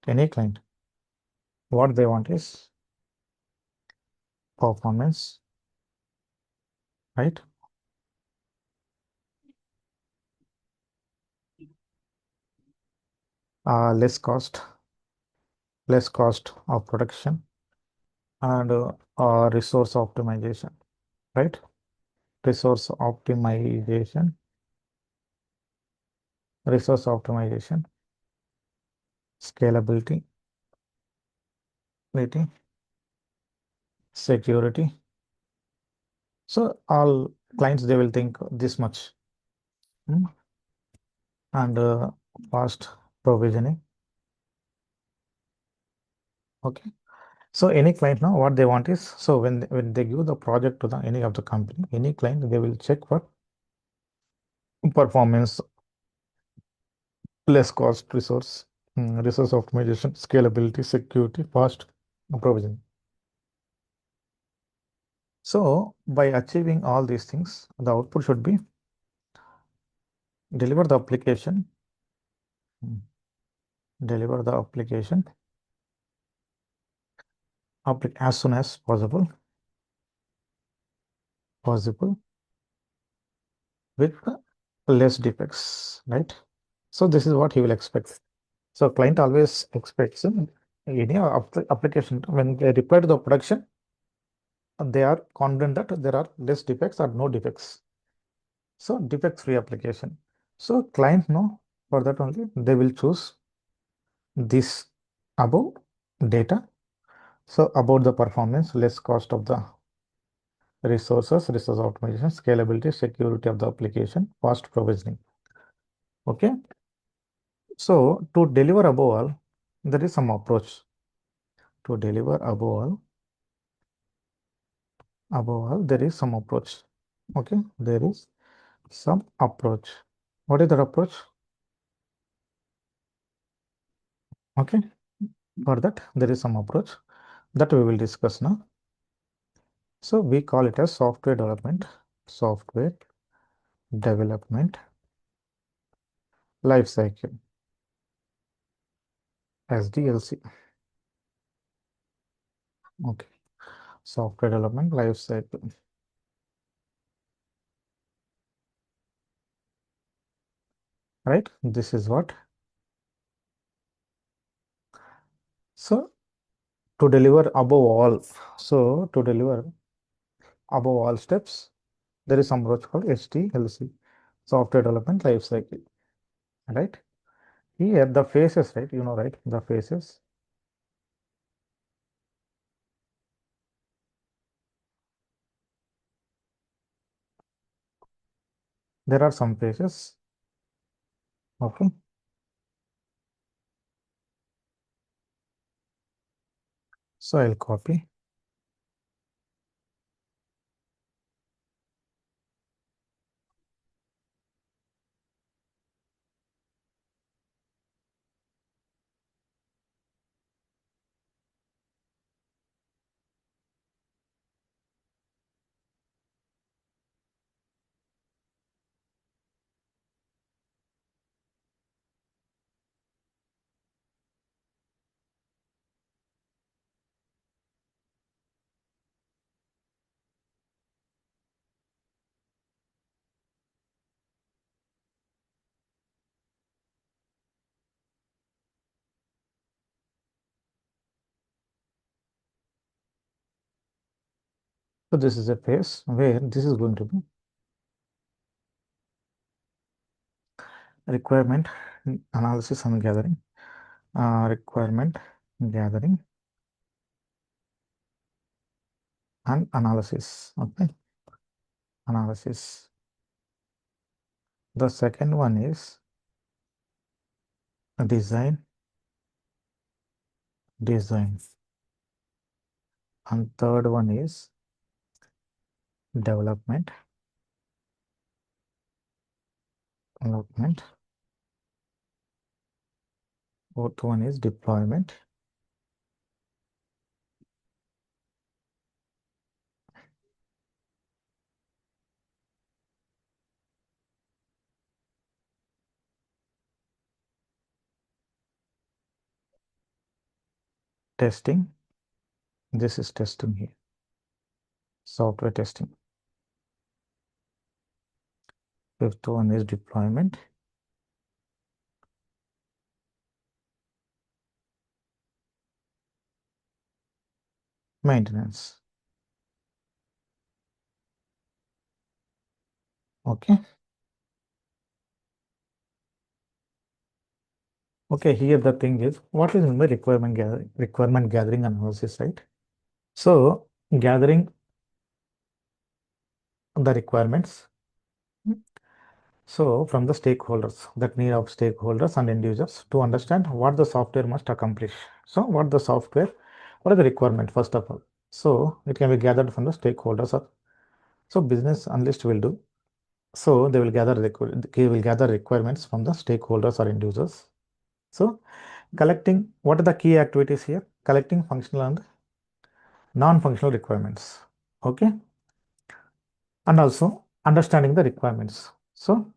Any client, what they want is performance, right? Less cost of production, and resource optimization, right? Resource optimization, resource optimization, scalability, security. So all clients, they will think this much. Hmm. And fast provisioning. Okay. So any client now, what they want is, so when they give the project to the any of the company, any client, they will check for performance, less cost, resource optimization, scalability, security, fast provisioning. So by achieving all these things, the output should be deliver the application, hmm, deliver the application as soon as possible with less defects, right? So this is what he will expect. So client always expects any application when they reply to the production, they are confident that there are less defects or no defects. So defect-free application. So client know for that only they will choose this above data. So about the performance, less cost of the resource optimization, scalability, security of the application, fast provisioning. Okay. So to deliver above all, there is some approach. To deliver above all, there is some approach. Okay, there is some approach. What is that approach? Okay, for that, there is some approach that we will discuss now. So we call it as software development life cycle, SDLC. Okay, software development life cycle, right? This is what. So to deliver above all, so to deliver above all steps, there is some approach called SDLC, software development life cycle, right? Here the phases, right? You know, right? The phases. There are some phases. Okay. So I'll copy. So this is a phase where this is going to be requirement analysis and gathering. Requirement gathering and analysis. Okay. Analysis. The second one is design. And third one is development. Fourth one is deployment. testing. This is testing here. Software testing. Fifth one is deployment. Maintenance. Okay. Okay, here the thing is, what is my requirement gathering analysis, right? So gathering the requirements. So from the stakeholders, that need of stakeholders and end users to understand what the software must accomplish. So what are the requirement first of all? So it can be gathered from the stakeholders. So business analyst will do. So they will gather requirements from the stakeholders or end users. So collecting, what are the key activities here? Collecting functional and non-functional requirements. Okay. And also understanding the requirements. So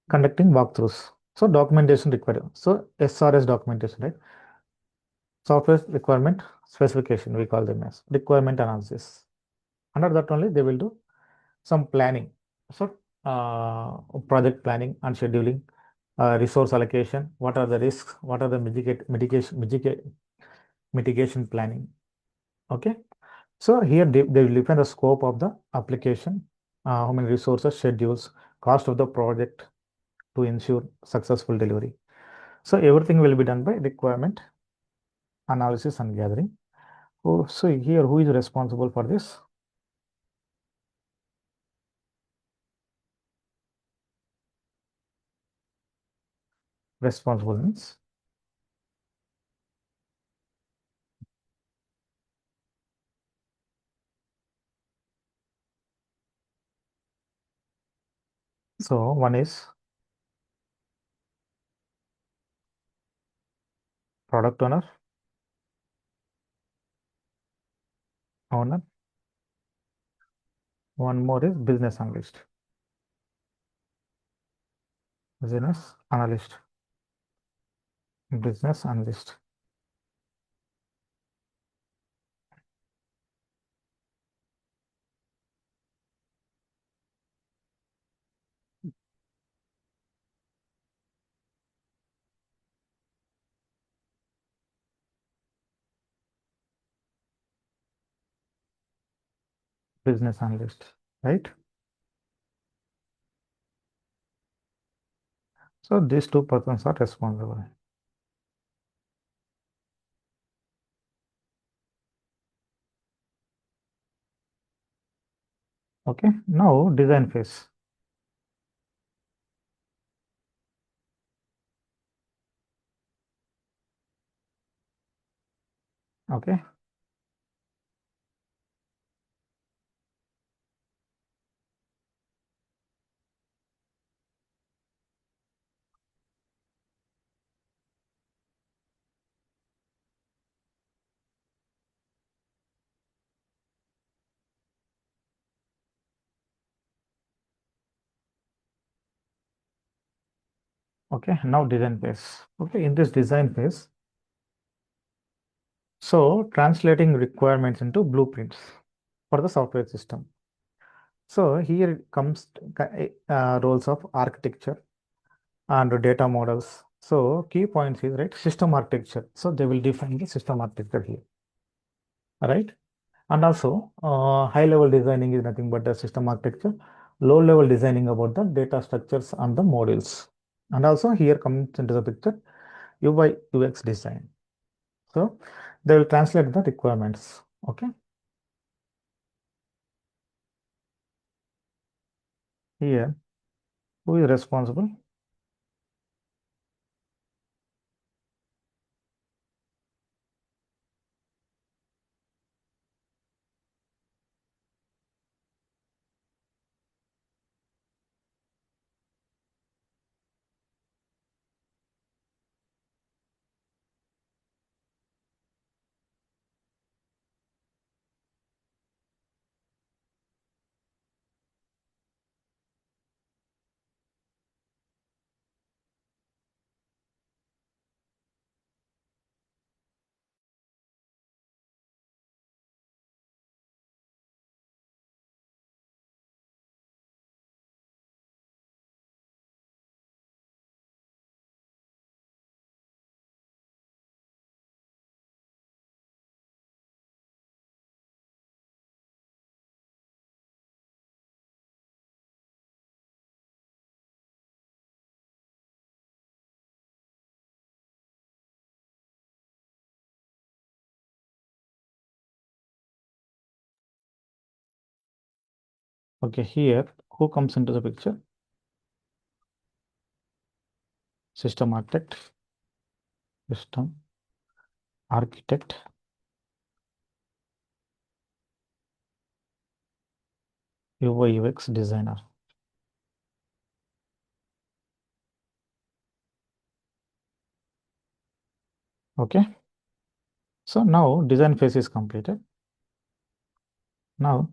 conducting walkthroughs. So documentation required. So SRS documentation, right? Software requirement specification, we call them as requirement analysis. Under that only they will do some planning. So project planning and scheduling, resource allocation, what are the risks, what are the mitigation planning. Okay. So here they will define the scope of the application, how many resources, schedules, cost of the project to ensure successful delivery. So everything will be done by requirement analysis and gathering. Oh, so here who is responsible for this? Responsible means so one is product owner, one more is business analyst, business analyst. Business analyst, right? So these two persons are responsible. Okay, now design phase. Okay, okay, now design phase. Okay, in this design phase, so translating requirements into blueprints for the software system. So here comes roles of architecture and data models. So key points is right system architecture. So they will define the system architecture here, right? And also high level designing is nothing but the system architecture. Low level designing about the data structures and the modules. And also here comes into the picture UI UX design. So they will translate the requirements. Okay. Here, who is responsible? Okay, here who comes into the picture? System architect, system architect, UI UX designer. Okay, so now design phase is completed. Now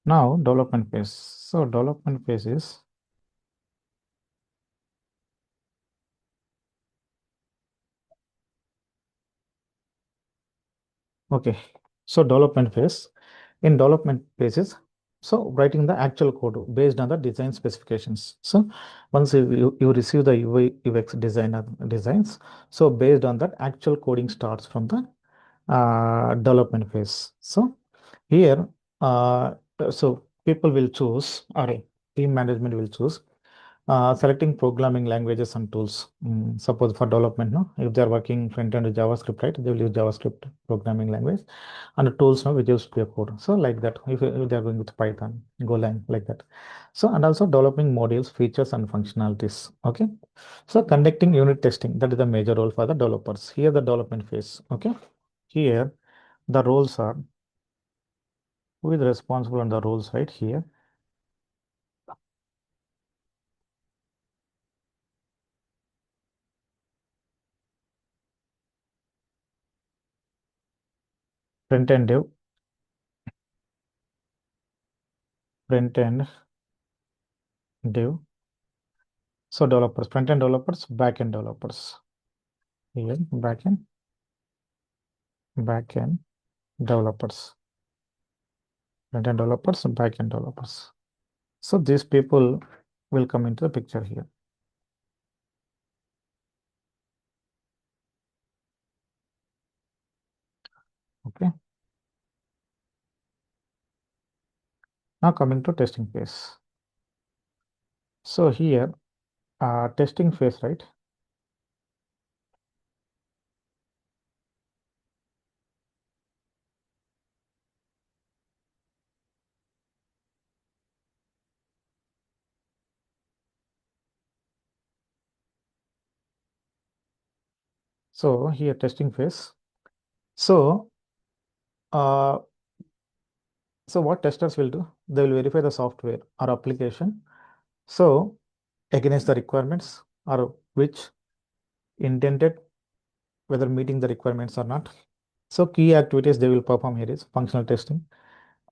now development phase. So development phase is okay. So development phase. In development phases, so writing the actual code based on the design specifications. So once you receive the UI UX designer designs, so based on that, actual coding starts from the development phase. So here, so people will choose, or team management will choose selecting programming languages and tools. Suppose for development, no, if they are working front end with JavaScript, right, they will use JavaScript programming language, and the tools now which use pure code. So like that, if they are going with Python, Golang, like that. So and also developing modules, features, and functionalities. Okay. So conducting unit testing, that is the major role for the developers. Here the development phase. Okay. Here the roles are who is responsible on the roles right here. Front end dev, front end dev. So developers, front end developers, back end developers. Here back end developers, front end developers, back end developers. So these people will come into the picture here. Okay. Now coming to testing phase. So here, testing phase, right? So here testing phase. So, uh, so what testers will do? They will verify the software or application. So against the requirements or which intended whether meeting the requirements or not. So key activities they will perform here is functional testing,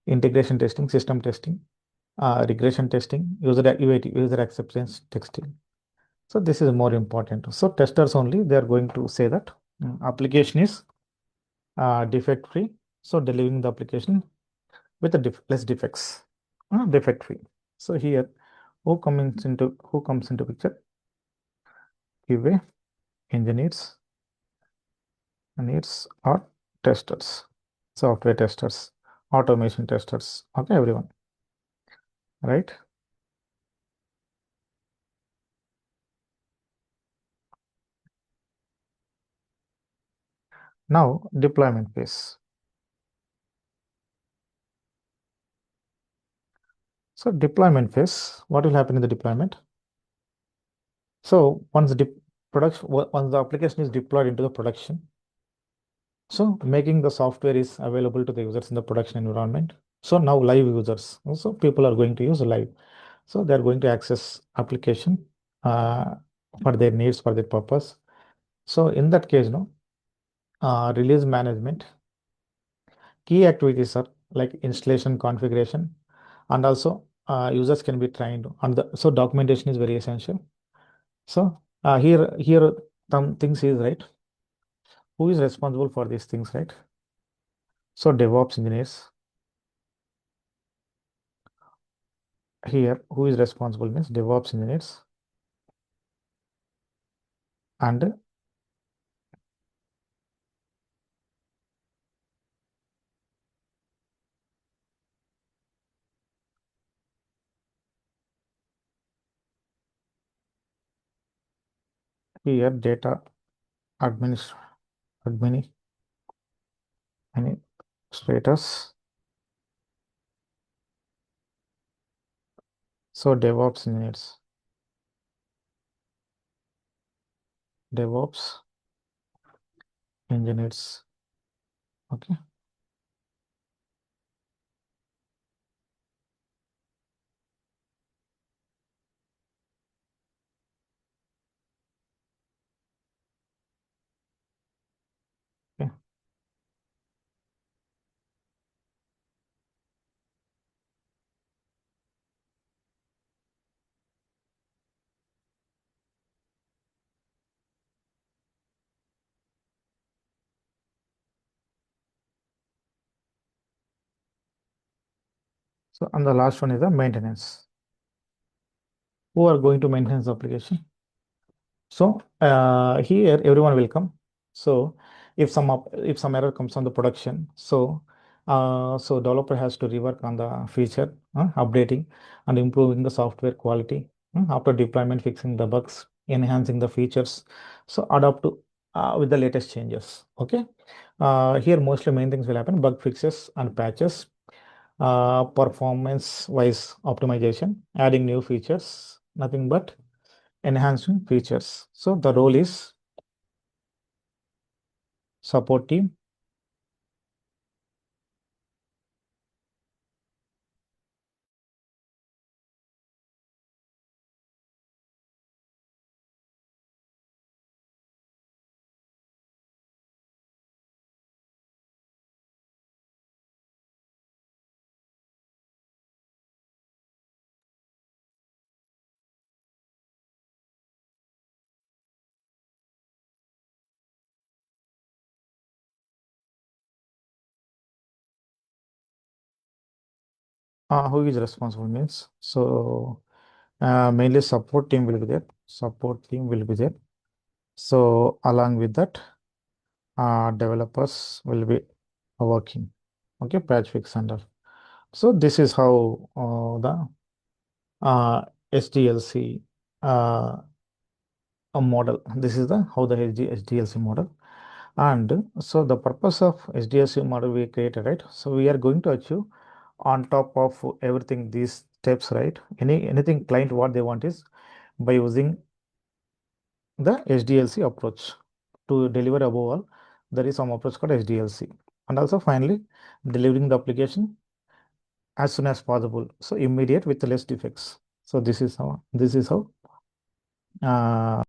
integration testing, system testing, regression testing, UAT, user acceptance testing. So this is more important. So testers only, they are going to say that application is defect free. So delivering the application with a less defects, defect free. So here, who comes into picture? QA engineers, needs or testers, software testers, automation testers. Okay, everyone, right? Now deployment phase. So deployment phase, what will happen in the deployment? So once the once the application is deployed into the production, so making the software is available to the users in the production environment. So now live users, also people are going to use live. So they're going to access application. Uh, for their needs, for their purpose. So in that case, no, release management key activities are like installation configuration, and also users can be trained on the, so documentation is very essential. So here some things is right. Who is responsible for these things, right? So DevOps engineers, here who is responsible means DevOps engineers, and here data administ administrators. So DevOps engineers. Okay. Okay. So and the last one is the maintenance. Who are going to maintain the application? So here everyone will come. So if some error comes on the production, so so developer has to rework on the feature, updating and improving the software quality, after deployment, fixing the bugs, enhancing the features. So adapt to with the latest changes. Okay. Here mostly main things will happen: bug fixes and patches, performance wise optimization, adding new features, nothing but enhancing features. So the role is support team. Who is responsible means, so mainly support team will be there. Support team will be there. So along with that, developers will be working. Okay, patch fix and all. So this is how the SDLC uh, a model. This is the how the SDLC model. And so the purpose of SDLC model we created, right? So we are going to achieve on top of everything these steps, right? Anything client what they want is by using the SDLC approach to deliver above all, there is some approach called SDLC. And also finally delivering the application as soon as possible. So immediate with less defects. So this is how uh,